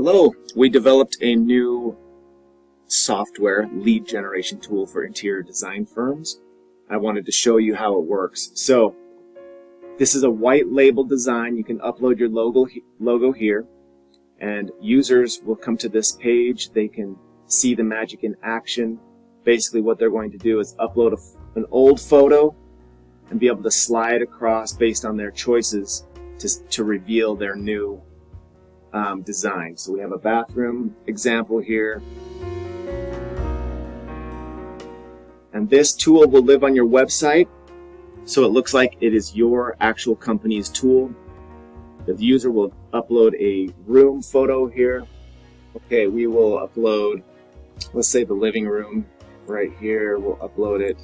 Hello, we developed a new software lead generation tool for interior design firms. I wanted to show you how it works. So this is a white label design. You can upload your logo here, and users will come to this page. They can see the magic in action. Basically what they're going to do is upload an old photo and be able to slide across based on their choices to reveal their new design. So we have a bathroom example here. And this tool will live on your website, so it looks like it is your actual company's tool. The user will upload a room photo here. Okay, we will upload, let's say the living room right here. We'll upload it.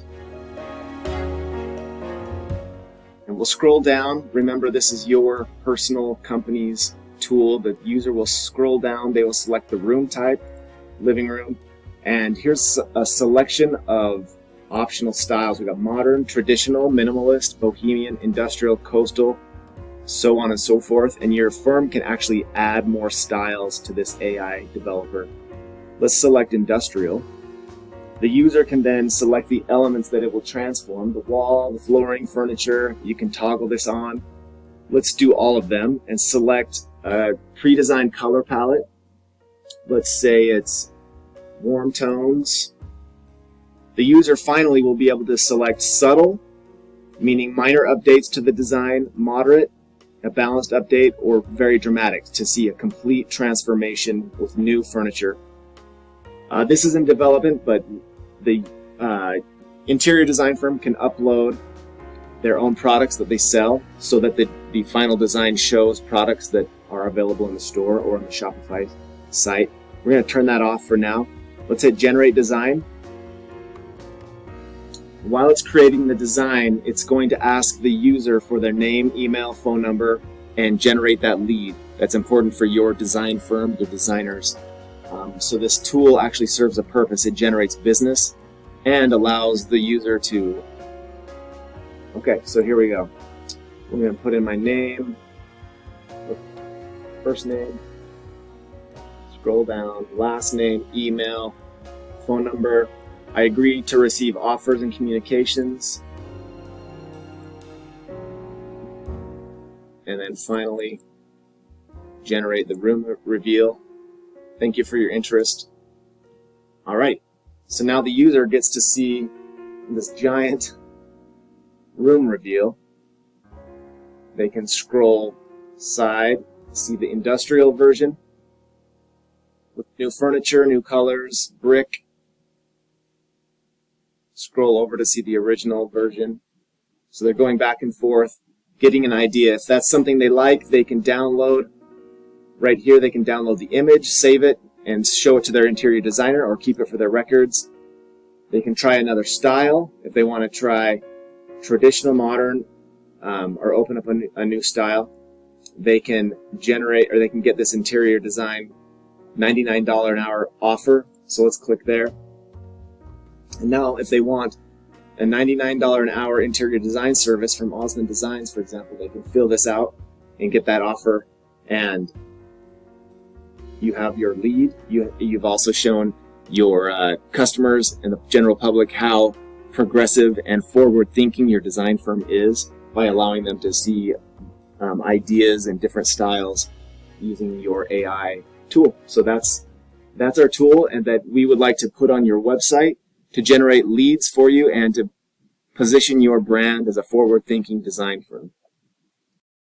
And we'll scroll down. Remember, this is your personal company's tool. The user will scroll down. They will select the room type, living room. And here's a selection of optional styles. We've got modern, traditional, minimalist, bohemian, industrial, coastal, so on and so forth. And your firm can actually add more styles to this AI developer. Let's select industrial. The user can then select the elements that it will transform, the wall, the flooring, furniture. You can toggle this on. Let's do all of them and select a pre-designed color palette. Let's say it's warm tones. The user finally will be able to select subtle, meaning minor updates to the design, moderate, a balanced update, or very dramatic to see a complete transformation with new furniture. This is in development, but the interior design firm can upload their own products that they sell so that the final design shows products that are available in the store or on the Shopify site. We're going to turn that off for now. Let's hit generate design. While it's creating the design, it's going to ask the user for their name, email, phone number, and generate that lead. That's important for your design firm, your designers. So this tool actually serves a purpose. It generates business and allows the user to... Okay, so here we go. I'm going to put in my name, first name, scroll down, last name, email, phone number. I agree to receive offers and communications. And then finally, generate the room reveal. Thank you for your interest. All right, so now the user gets to see this giant room reveal. They can scroll side, see the industrial version with new furniture, new colors, brick. Scroll over to see the original version. So they're going back and forth, getting an idea. If that's something they like, they can download. Right here, they can download the image, save it, and show it to their interior designer or keep it for their records. They can try another style if they want to try traditional, modern, or open up a new style. They can generate, or they can get this interior design $99 an hour offer. So let's click there. And now if they want a $99 an hour interior design service from Osmond Designs, for example, they can fill this out and get that offer, and you have your lead. You've also shown your customers and the general public how progressive and forward-thinking your design firm is by allowing them to see ideas and different styles using your AI tool. So that's our tool, and that we would like to put on your website to generate leads for you and to position your brand as a forward-thinking design firm.